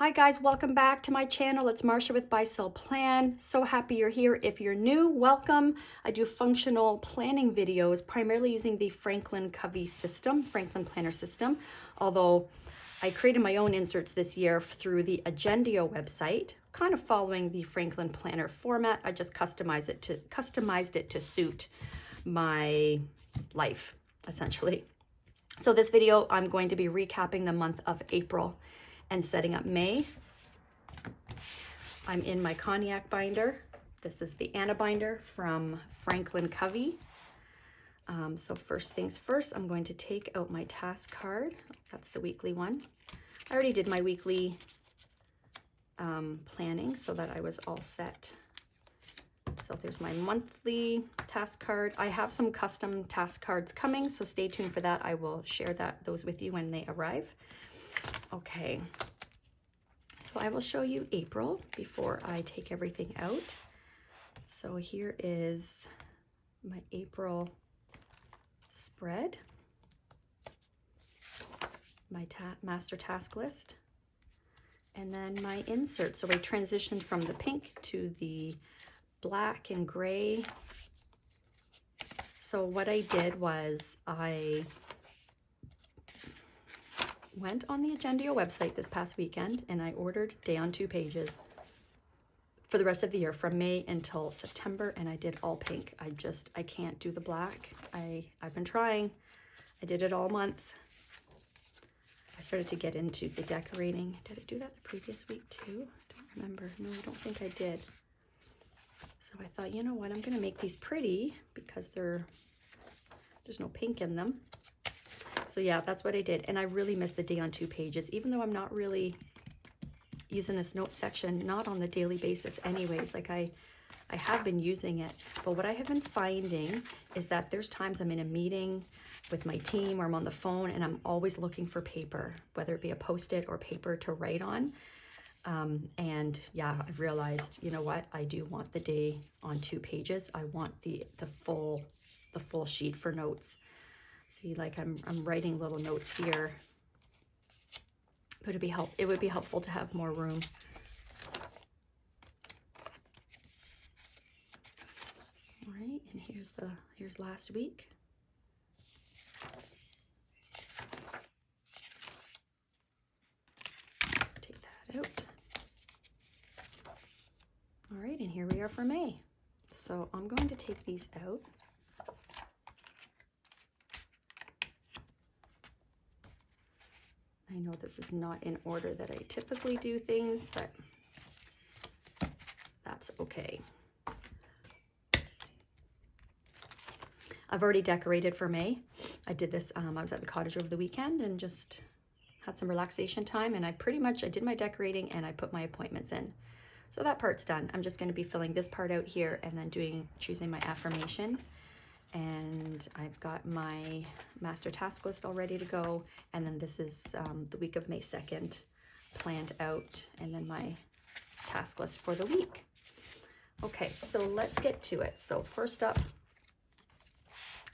Hi guys, welcome back to my channel. It's Marsha with Buy Sell Plan. So happy you're here. If you're new, welcome. I do functional planning videos primarily using the Franklin Covey system, Franklin Planner system. Although I created my own inserts this year through the Agendio website, kind of following the Franklin Planner format. I just customized it to suit my life, essentially. So this video, I'm going to be recapping the month of April and setting up May. I'm in my cognac binder. This is the Anna binder from Franklin Covey. So first things first, I'm going to take out my task card. That's the weekly one. I already did my weekly planning so that I was all set. So there's my monthly task card. I have some custom task cards coming, so stay tuned for that. I will share those with you when they arrive. Okay, so I will show you April before I take everything out. So here is my April spread, my master task list, and then my insert. So I transitioned from the pink to the black and gray. So what I did was I went on the Agendio website this past weekend and I ordered day on 2 pages for the rest of the year from May until September, and I did all pink. I can't do the black. I've been trying. I did it all month. I started to get into the decorating. Did I do that the previous week too? I don't remember. No, I don't think I did. So I thought, you know what, I'm gonna make these pretty because there's no pink in them. So yeah, that's what I did. And I really missed the day on 2 pages, even though I'm not really using this note section, not on the daily basis anyways. Like I have been using it, but what I have been finding is that there's times I'm in a meeting with my team or I'm on the phone and I'm always looking for paper, whether it be a Post-it or paper to write on. And yeah, I've realized, you know what, I do want the day on 2 pages. I want the full sheet for notes. See, like I'm writing little notes here, but it would be helpful to have more room. All right, and here's last week. Take that out. All right, and here we are for May. So I'm going to take these out. I know this is not in order that I typically do things, but that's okay. I've already decorated for May. I did this, I was at the cottage over the weekend and just had some relaxation time, and I did my decorating and I put my appointments in. So that part's done. I'm just gonna be filling this part out here and then choosing my affirmation. And I've got my master task list all ready to go. And then this is the week of May 2nd planned out, and then my task list for the week. Okay, so let's get to it. So first up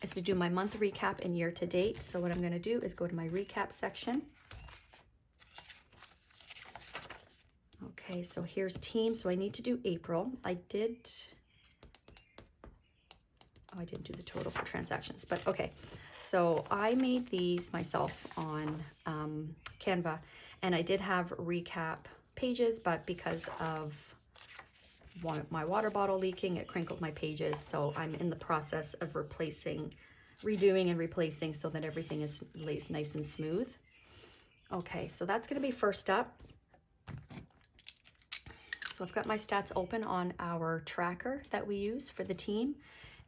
is to do my month recap and year to date. So what I'm gonna do is go to my recap section. Okay, so here's team. So I need to do April. I didn't do the total for transactions, but okay. So I made these myself on Canva, and I did have recap pages, but because of my water bottle leaking, it crinkled my pages. So I'm in the process of redoing and replacing so that everything lays nice and smooth. Okay, so that's gonna be first up. So I've got my stats open on our tracker that we use for the team.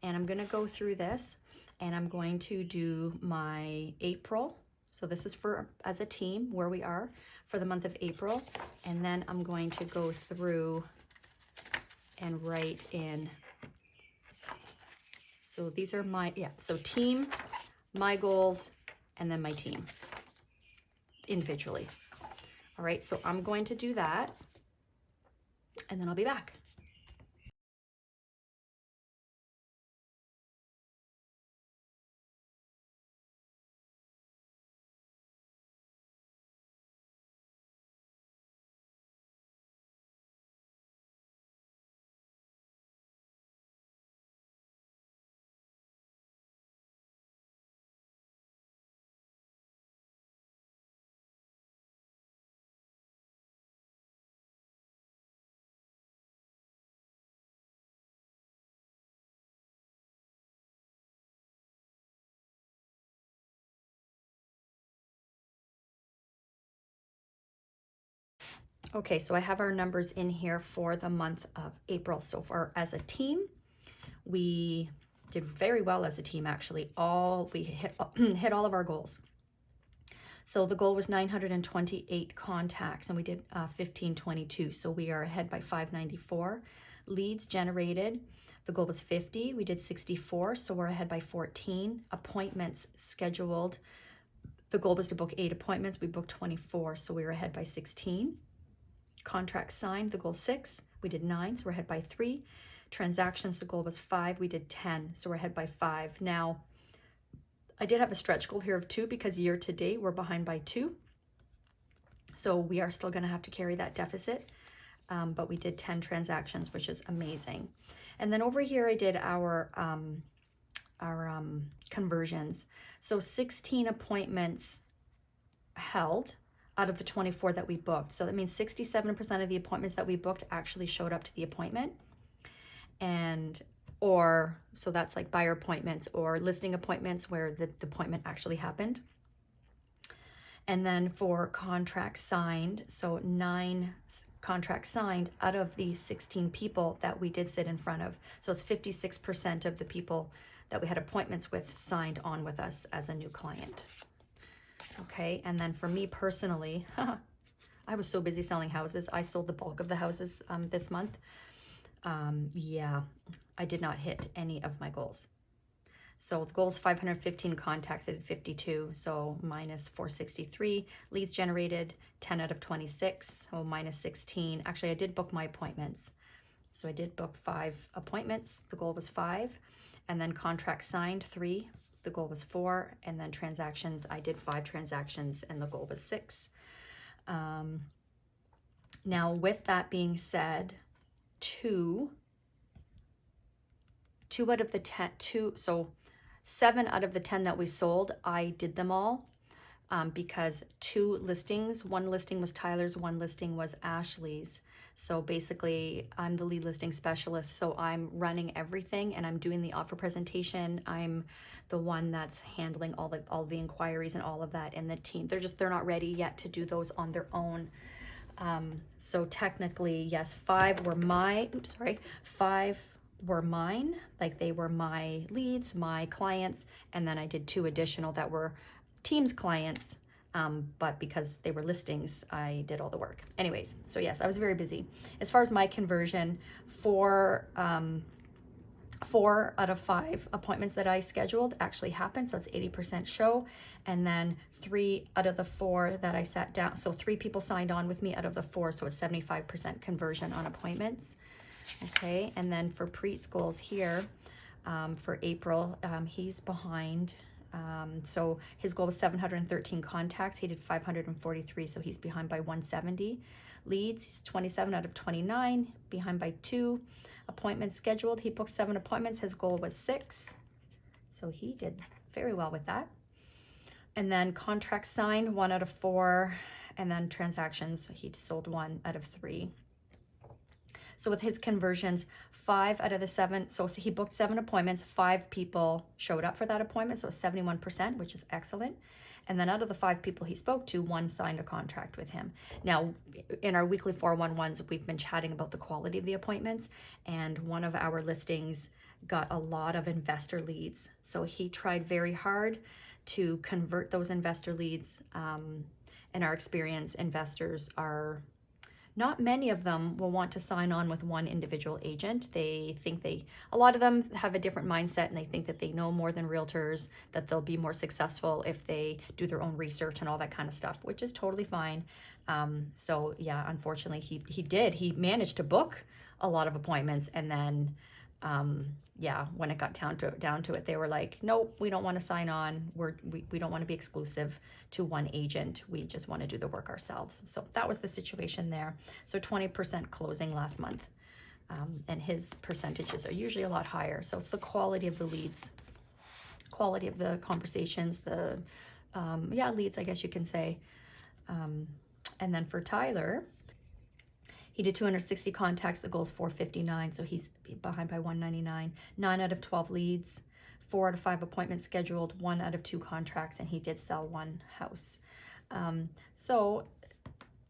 And I'm gonna go through this and I'm going to do my April. So this is as a team where we are for the month of April. And then I'm going to go through and write in. So these are so team, my goals, and then my team individually. All right, so I'm going to do that and then I'll be back. Okay, so I have our numbers in here for the month of April. So far as a team, we did very well as a team, actually. We hit, hit all of our goals. So the goal was 928 contacts and we did 1522. So we are ahead by 594. Leads generated, the goal was 50. We did 64, so we're ahead by 14. Appointments scheduled, the goal was to book 8 appointments. We booked 24, so we were ahead by 16. Contracts signed, the goal 6. We did 9, so we're ahead by 3. Transactions, the goal was 5. We did 10, so we're ahead by 5. Now, I did have a stretch goal here of 2 because year to date we're behind by 2. So we are still going to have to carry that deficit. But we did 10 transactions, which is amazing. And then over here I did our conversions. So 16 appointments held out of the 24 that we booked. So that means 67% of the appointments that we booked actually showed up to the appointment. So that's like buyer appointments or listing appointments where the appointment actually happened. And then for contracts signed, so 9 contracts signed out of the 16 people that we did sit in front of. So it's 56% of the people that we had appointments with signed on with us as a new client. Okay, and then for me personally, I was so busy selling houses. I sold the bulk of the houses this month. Yeah, I did not hit any of my goals. So the goal is 515 contacts, I did 52, so minus 463. Leads generated, 10 out of 26, so minus 16. Actually, I did book my appointments. So I did book 5 appointments, the goal was 5. And then contracts signed, 3, the goal was 4. And then transactions, I did 5 transactions and the goal was 6. Now with that being said, 2 out of the 10, so 7 out of the 10 that we sold, I did them all because 2 listings, 1 listing was Tyler's, 1 listing was Ashley's. So basically I'm the lead listing specialist. So I'm running everything and I'm doing the offer presentation. I'm the one that's handling all the inquiries and all of that in the team. They're not ready yet to do those on their own. So technically, yes, 5 were mine, like they were my leads, my clients, and then I did 2 additional that were team's clients, but because they were listings, I did all the work. Anyways, so yes, I was very busy. As far as my conversion, 4 out of 5 appointments that I scheduled actually happened, so it's 80% show. And then 3 out of the 4 that I sat down, so 3 people signed on with me out of the 4, so it's 75% conversion on appointments. Okay, and then for Preet's goals here, for April, he's behind. So his goal was 713 contacts. He did 543, so he's behind by 170. Leads, he's 27 out of 29, behind by 2. Appointments scheduled, he booked 7 appointments. His goal was 6, so he did very well with that. And then contracts signed, 1 out of 4, and then transactions, he sold 1 out of 3. So with his conversions, 5 out of the 7, so he booked 7 appointments, 5 people showed up for that appointment, so it's 71%, which is excellent. And then out of the 5 people he spoke to, 1 signed a contract with him. Now, in our weekly 411s, we've been chatting about the quality of the appointments, and one of our listings got a lot of investor leads. So he tried very hard to convert those investor leads. In our experience, investors are... not many of them will want to sign on with one individual agent. They think a lot of them have a different mindset and they think that they know more than realtors, that they'll be more successful if they do their own research and all that kind of stuff, which is totally fine. So yeah, unfortunately he managed to book a lot of appointments, and then yeah, when it got down to it, they were like, nope, we don't want to sign on. We don't want to be exclusive to one agent. We just want to do the work ourselves. So that was the situation there. So 20% closing last month. And his percentages are usually a lot higher. So it's the quality of the leads, quality of the conversations, yeah, leads, I guess you can say. And then for Tyler, he did 260 contacts. The goal is 459, so he's behind by 199. 9 out of 12 leads, 4 out of 5 appointments scheduled, 1 out of 2 contracts, and he did sell 1 house. So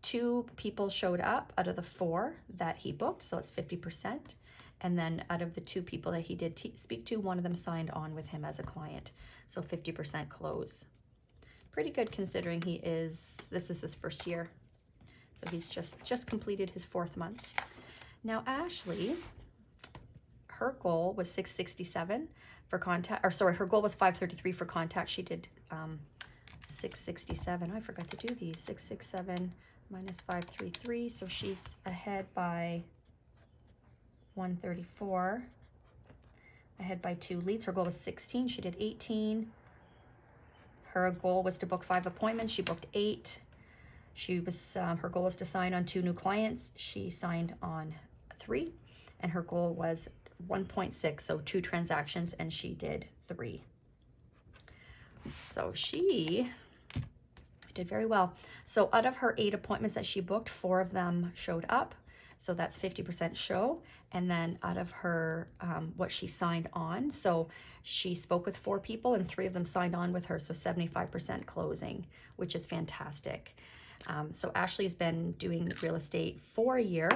2 people showed up out of the 4 that he booked, so it's 50%. And then out of the 2 people that he did speak to, one of them signed on with him as a client, so 50% close. Pretty good considering this is his first year. So he's just completed his 4th month. Now Ashley, her goal was 667 for contact, or sorry, her goal was 533 for contact. She did 667. I forgot to do these. 667 minus 533. So she's ahead by 134. Ahead by 2 leads. Her goal was 16. She did 18. Her goal was to book 5 appointments. She booked 8. She was her goal was to sign on 2 new clients. She signed on 3, and her goal was 1.6, so 2 transactions, and she did 3. So she did very well. So out of her 8 appointments that she booked, 4 of them showed up. So that's 50% show. And then out of her, what she signed on, so she spoke with 4 people and 3 of them signed on with her. So 75% closing, which is fantastic. So Ashley's been doing real estate for a year,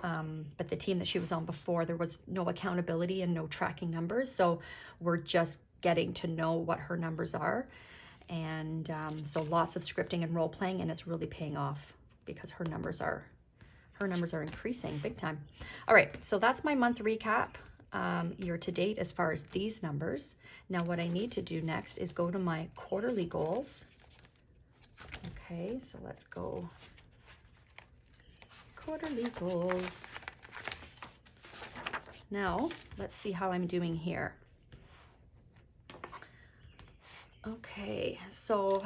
but the team that she was on before, there was no accountability and no tracking numbers. So we're just getting to know what her numbers are. And so lots of scripting and role playing, and it's really paying off because her numbers are increasing big time. All right, so that's my month recap year to date as far as these numbers. Now what I need to do next is go to my quarterly goals. Okay, so let's go quarterly goals. Now, let's see how I'm doing here. Okay, so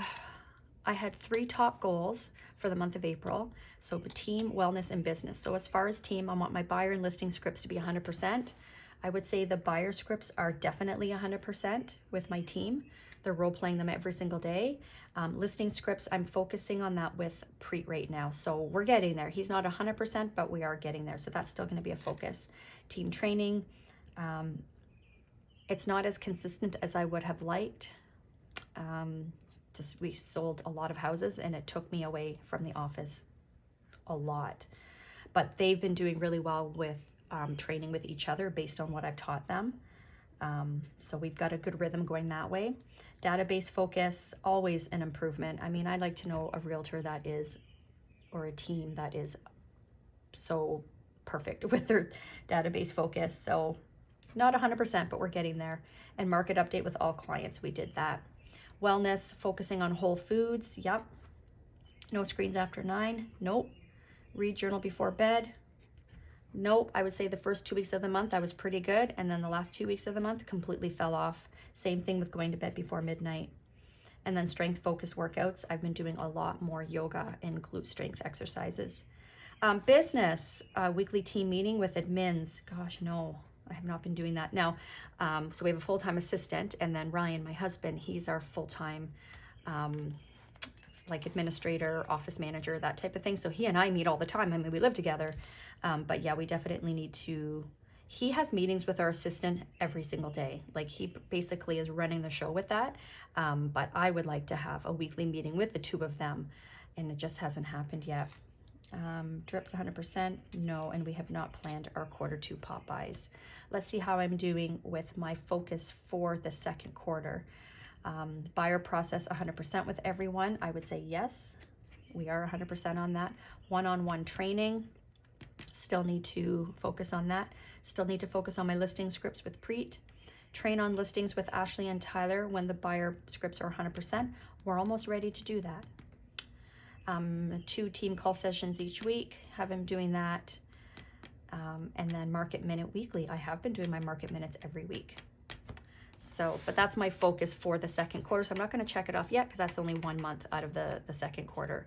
I had 3 top goals for the month of April. So team, wellness, and business. So as far as team, I want my buyer and listing scripts to be 100%. I would say the buyer scripts are definitely 100% with my team. They're role playing them every single day. Listing scripts, I'm focusing on that with Preet right now. So we're getting there. He's not 100%, but we are getting there. So that's still going to be a focus. Team training. It's not as consistent as I would have liked. We sold a lot of houses and it took me away from the office a lot. But they've been doing really well with training with each other based on what I've taught them. So we've got a good rhythm going that way. Database focus, always an improvement. I mean, I'd like to know a realtor that is, or a team that is so perfect with their database focus. So not 100%, but we're getting there. And market update with all clients, we did that. Wellness, focusing on whole foods, yep. No screens after 9, nope. Read journal before bed, nope. I would say the first 2 weeks of the month I was pretty good, and then the last 2 weeks of the month completely fell off. Same thing with going to bed before midnight. And then strength focused workouts, I've been doing a lot more yoga and glute strength exercises. Business, weekly team meeting with admins. Gosh, no, I have not been doing that. Now, so we have a full-time assistant, and then Ryan, my husband, he's our full-time like administrator, office manager, that type of thing. So he and I meet all the time. I mean, we live together. But yeah, we definitely need to, he has meetings with our assistant every single day. Like he basically is running the show with that. But I would like to have a weekly meeting with the 2 of them, and it just hasn't happened yet. Drips 100%, no, and we have not planned our Q2 pop buys. Let's see how I'm doing with my focus for the second quarter. Buyer process 100% with everyone. I would say yes, we are 100% on that. One-on-one training, still need to focus on that. Still need to focus on my listing scripts with Preet. Train on listings with Ashley and Tyler when the buyer scripts are 100%. We're almost ready to do that. 2 team call sessions each week, have him doing that. And then market minute weekly. I have been doing my market minutes every week. So, but that's my focus for the second quarter. So I'm not going to check it off yet because that's only 1 month out of the second quarter.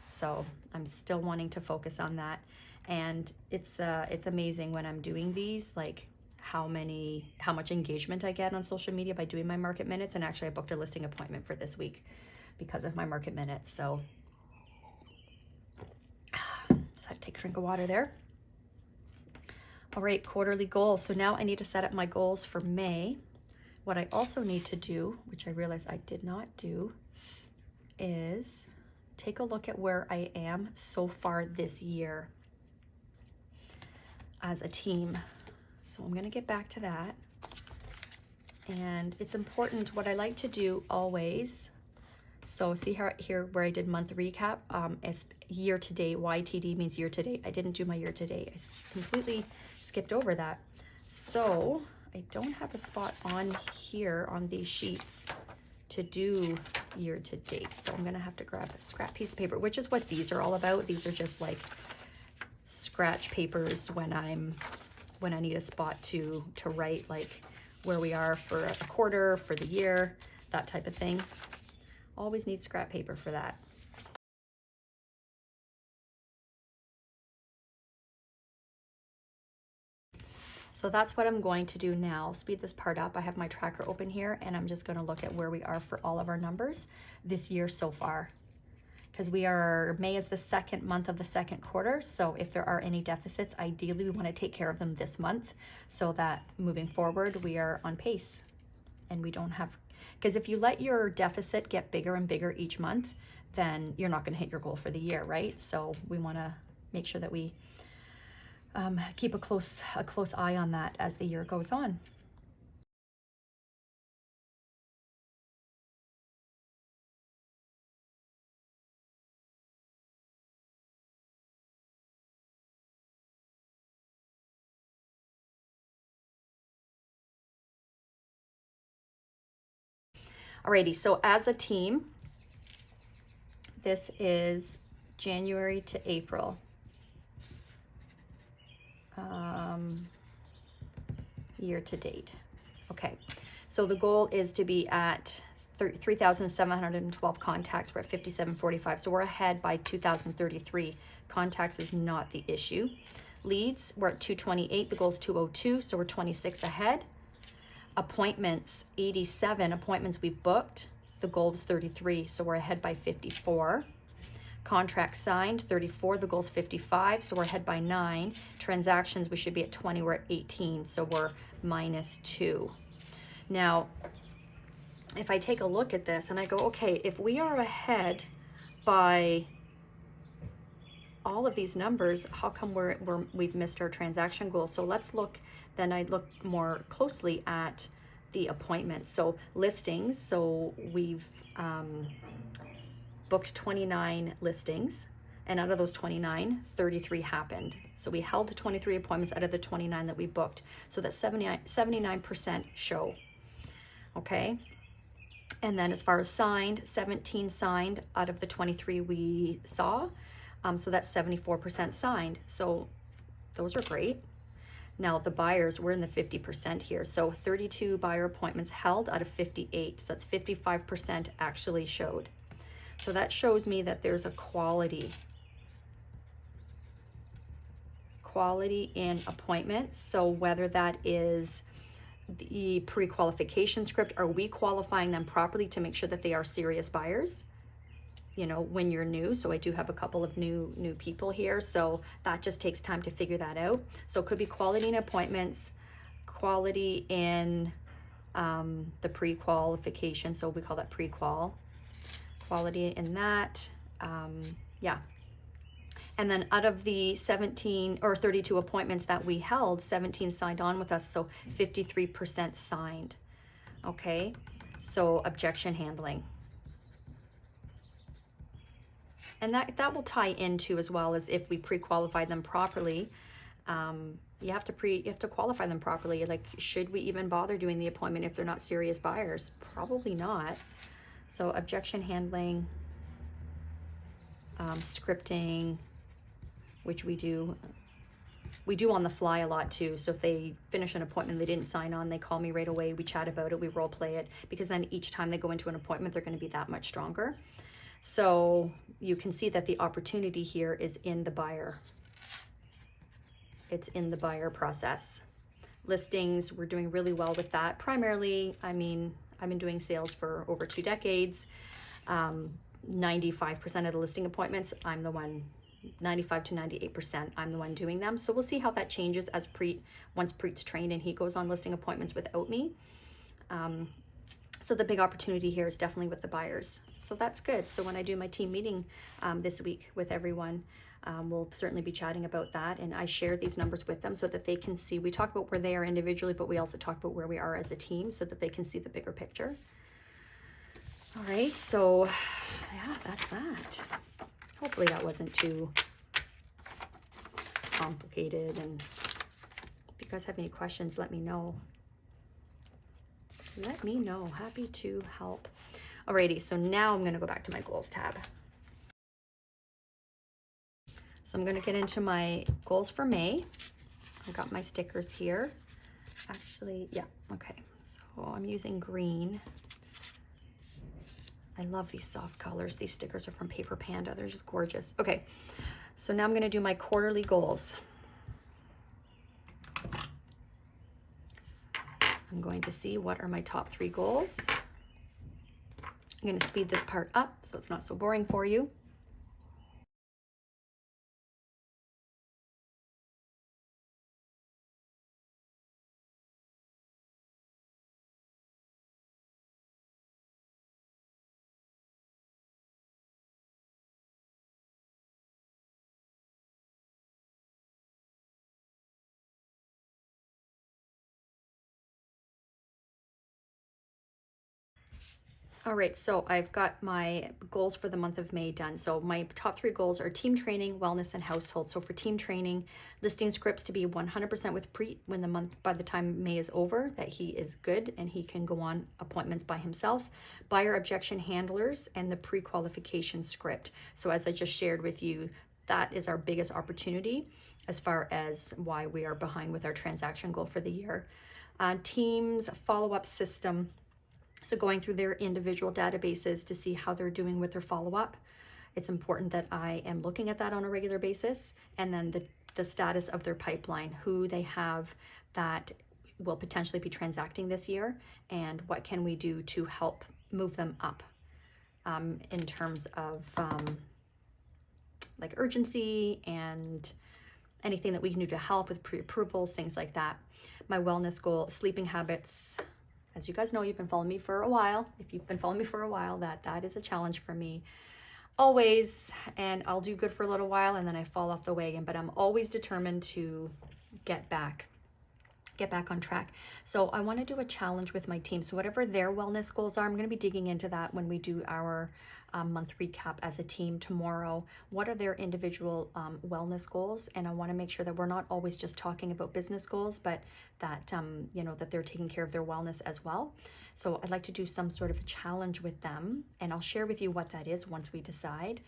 So I'm still wanting to focus on that. And it's amazing when I'm doing these, like how much engagement I get on social media by doing my market minutes. And actually I booked a listing appointment for this week because of my market minutes. So just had to take a drink of water there. All right, quarterly goals. So now I need to set up my goals for May. What I also need to do, which I realized I did not do, is take a look at where I am so far this year as a team. So I'm gonna get back to that. And it's important, what I like to do always, so see here where I did month recap, as year to date, YTD means year to date. I didn't do my year to date. I completely skipped over that. So I don't have a spot on here on these sheets to do year to date. So I'm gonna have to grab a scrap piece of paper, which is what these are all about. These are just like scratch papers when I need a spot to write like where we are for a quarter, for the year, that type of thing. Always need scrap paper for that. So that's what I'm going to do now. I'll speed this part up. I have my tracker open here and I'm just gonna look at where we are for all of our numbers this year so far. Because May is the second month of the second quarter. So if there are any deficits, ideally we wanna take care of them this month so that moving forward, we are on pace and we don't have, because if you let your deficit get bigger and bigger each month, then you're not gonna hit your goal for the year, right? So we wanna make sure that we keep a close eye on that as the year goes on. Alrighty, so as a team, this is January to April. Year to date. Okay, so the goal is to be at 3,712 contacts. We're at 5,745, so we're ahead by 2,033. Contacts is not the issue. Leads, we're at 228, the goal is 202, so we're 26 ahead. Appointments, 87 appointments we've booked. The goal was 33, so we're ahead by 54. Contracts signed, 34, the goal's 55, so we're ahead by 9. Transactions, we should be at 20, we're at 18, so we're -2. Now, if I take a look at this and I go, okay, if we are ahead by all of these numbers, how come we've missed our transaction goal? So let's look, then I look more closely at the appointments. So listings, so we've booked 29 listings, and out of those 29, 33 happened. So we held to 23 appointments out of the 29 that we booked. So that's 79% show, okay? And then as far as signed, 17 signed out of the 23 we saw. So that's 74% signed. So those are great. Now the buyers, we're in the 50% here. So 32 buyer appointments held out of 58. So that's 55% actually showed. So that shows me that there's a quality in appointments. So whether that is the pre-qualification script, are we qualifying them properly to make sure that they are serious buyers? You know, when you're new, so I do have a couple of new people here, so that just takes time to figure that out. So it could be quality in appointments, quality in the pre-qualification, so we call that pre-qual. Quality in that, yeah. And then out of the 17 or 32 appointments that we held, 17 signed on with us, so 53% signed, okay? So objection handling. And that will tie into as well as if we pre-qualify them properly. You have to qualify them properly. Like, should we even bother doing the appointment if they're not serious buyers? Probably not. So objection handling, scripting, which we do on the fly a lot too. So if they finish an appointment, they didn't sign on, they call me right away, we chat about it, we role play it, because then each time they go into an appointment, they're going to be that much stronger. So you can see that the opportunity here is in the buyer. It's in the buyer process. Listings, we're doing really well with that. Primarily, I mean, I've been doing sales for over 2 decades. 95% of the listing appointments, I'm the one, 95 to 98%, I'm the one doing them. So we'll see how that changes as once Preet's trained and he goes on listing appointments without me. So the big opportunity here is definitely with the buyers. So that's good. So when I do my team meeting this week with everyone, we'll certainly be chatting about that. And I share these numbers with them so that they can see. We talk about where they are individually, but we also talk about where we are as a team so that they can see the bigger picture. All right, so yeah, that's that. Hopefully that wasn't too complicated. And if you guys have any questions, let me know. Let me know. Happy to help. Alrighty, so now I'm going to go back to my goals tab. So I'm going to get into my goals for May. I got my stickers here. Actually, yeah, okay. So I'm using green. I love these soft colors. These stickers are from Paper Panda. They're just gorgeous. Okay, so now I'm going to do my quarterly goals. I'm going to see what are my top 3 goals. I'm going to speed this part up so it's not so boring for you. All right, so I've got my goals for the month of May done. So my top 3 goals are team training, wellness, and household. So for team training, listing scripts to be 100% with Preet when the month, by the time May is over, that he is good and he can go on appointments by himself. Buyer objection handlers and the pre-qualification script. So as I just shared with you, that is our biggest opportunity as far as why we are behind with our transaction goal for the year. Teams follow-up system. So going through their individual databases to see how they're doing with their follow-up. It's important that I am looking at that on a regular basis. And then the status of their pipeline, who they have that will potentially be transacting this year, and what can we do to help move them up in terms of like urgency and anything that we can do to help with pre-approvals, things like that. My wellness goal, sleeping habits. As you guys know, you've been following me for a while. If you've been following me for a while, that is a challenge for me always. And I'll do good for a little while and then I fall off the wagon, but I'm always determined to get back on track. So I want to do a challenge with my team. So whatever their wellness goals are, I'm going to be digging into that when we do our month recap as a team tomorrow. What are their individual wellness goals? And I want to make sure that we're not always just talking about business goals, but that you know, that they're taking care of their wellness as well. So I'd like to do some sort of a challenge with them, and I'll share with you what that is once we decide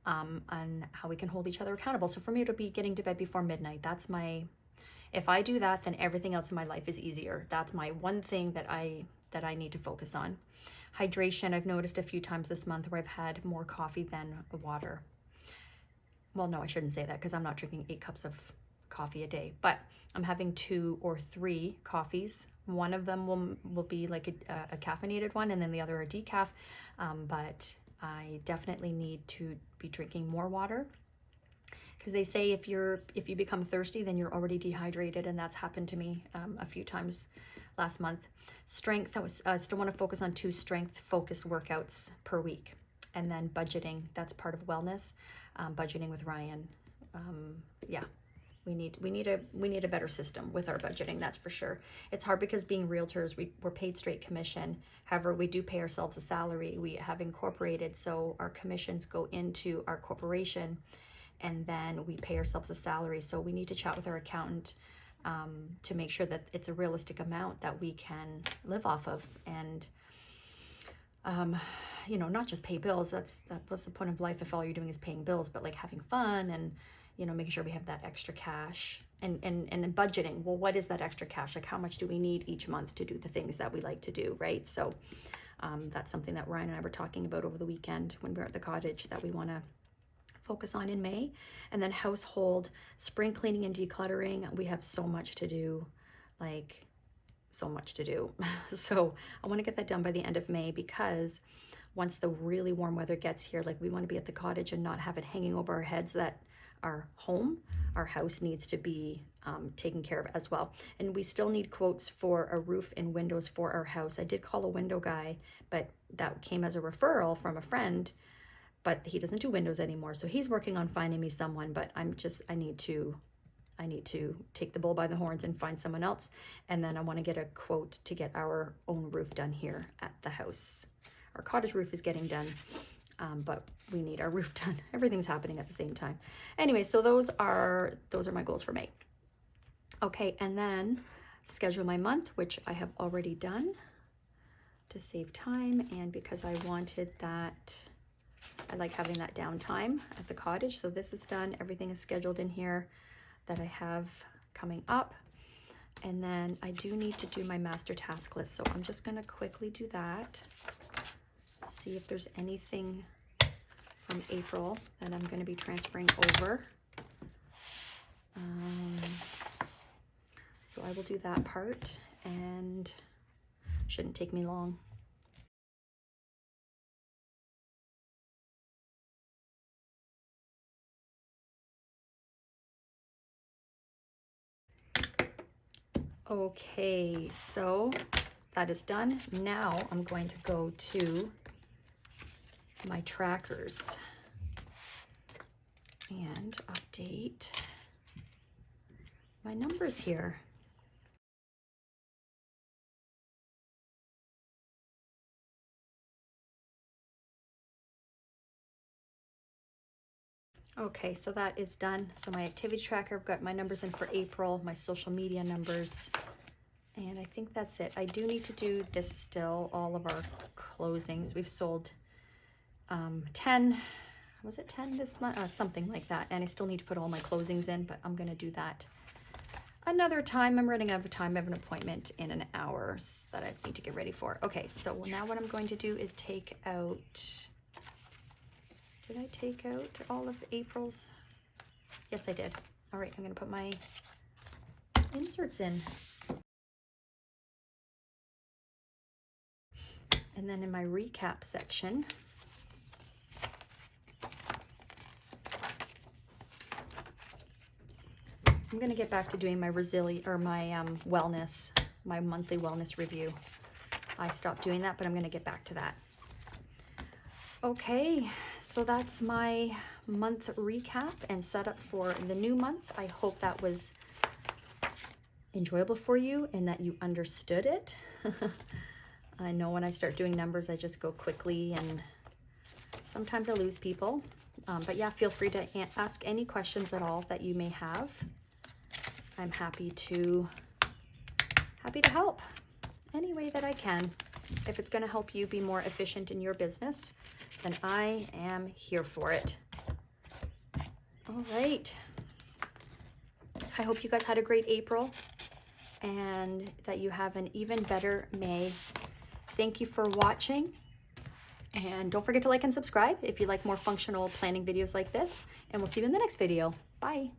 on how we can hold each other accountable. So for me, it'll be getting to bed before midnight. That's my, if I do that, then everything else in my life is easier. That's my one thing that I need to focus on. Hydration, I've noticed a few times this month where I've had more coffee than water. Well, no, I shouldn't say that because I'm not drinking 8 cups of coffee a day, but I'm having 2 or 3 coffees. One of them will be like a caffeinated one, and then the other a decaf, but I definitely need to be drinking more water. Because they say if you become thirsty, then you're already dehydrated, and that's happened to me a few times last month. Strength, I still want to focus on 2 strength-focused workouts per week. And then budgeting, that's part of wellness, budgeting with Ryan. Yeah, we need a better system with our budgeting, that's for sure. It's hard because being realtors, we're paid straight commission. However, we do pay ourselves a salary. We have incorporated, so our commissions go into our corporation, and then we pay ourselves a salary. So we need to chat with our accountant to make sure that it's a realistic amount that we can live off of, and you know, not just pay bills. That was the point of life if all you're doing is paying bills, but like having fun and, you know, making sure we have that extra cash, and budgeting. Well, what is that extra cash? Like, how much do we need each month to do the things that we like to do, right? So that's something that Ryan and I were talking about over the weekend when we were at the cottage, that we want to focus on in May. And then household, spring cleaning and decluttering. We have so much to do, like so much to do. So I want to get that done by the end of May, because once the really warm weather gets here, like we want to be at the cottage and not have it hanging over our heads that our house needs to be taken care of as well. And we still need quotes for a roof and windows for our house. I did call a window guy, but that came as a referral from a friend, but he doesn't do windows anymore. So he's working on finding me someone, but I need to take the bull by the horns and find someone else. And then I want to get a quote to get our own roof done here at the house. Our cottage roof is getting done, but we need our roof done. Everything's happening at the same time. Anyway, so those are my goals for May. Okay, and then schedule my month, which I have already done to save time, and because I wanted that, I like having that downtime at the cottage. So this is done. Everything is scheduled in here that I have coming up. And then I do need to do my master task list. So I'm just gonna quickly do that. See if there's anything from April that I'm gonna be transferring over. So I will do that part, and shouldn't take me long. Okay, so that is done. Now I'm going to go to my trackers and update my numbers here. Okay, so that is done. So my activity tracker, I've got my numbers in for April, my social media numbers, and I think that's it. I do need to do this still, all of our closings. We've sold 10, was it 10 this month? Something like that. And I still need to put all my closings in, but I'm gonna do that another time. I'm running out of time. I have an appointment in an hour that I need to get ready for. Okay, so now what I'm going to do is take out, did I take out all of April's? Yes, I did. All right, I'm gonna put my inserts in. And then in my recap section, I'm gonna get back to doing my wellness, my monthly wellness review. I stopped doing that, but I'm gonna get back to that. Okay, so that's my month recap and setup for the new month. I hope that was enjoyable for you and that you understood it. I know when I start doing numbers, I just go quickly and sometimes I lose people. But yeah, feel free to ask any questions at all that you may have. I'm happy to help any way that I can. If it's gonna help you be more efficient in your business, then I am here for it. All right. I hope you guys had a great April and that you have an even better May. Thank you for watching, and don't forget to like and subscribe if you like more functional planning videos like this, and we'll see you in the next video. Bye.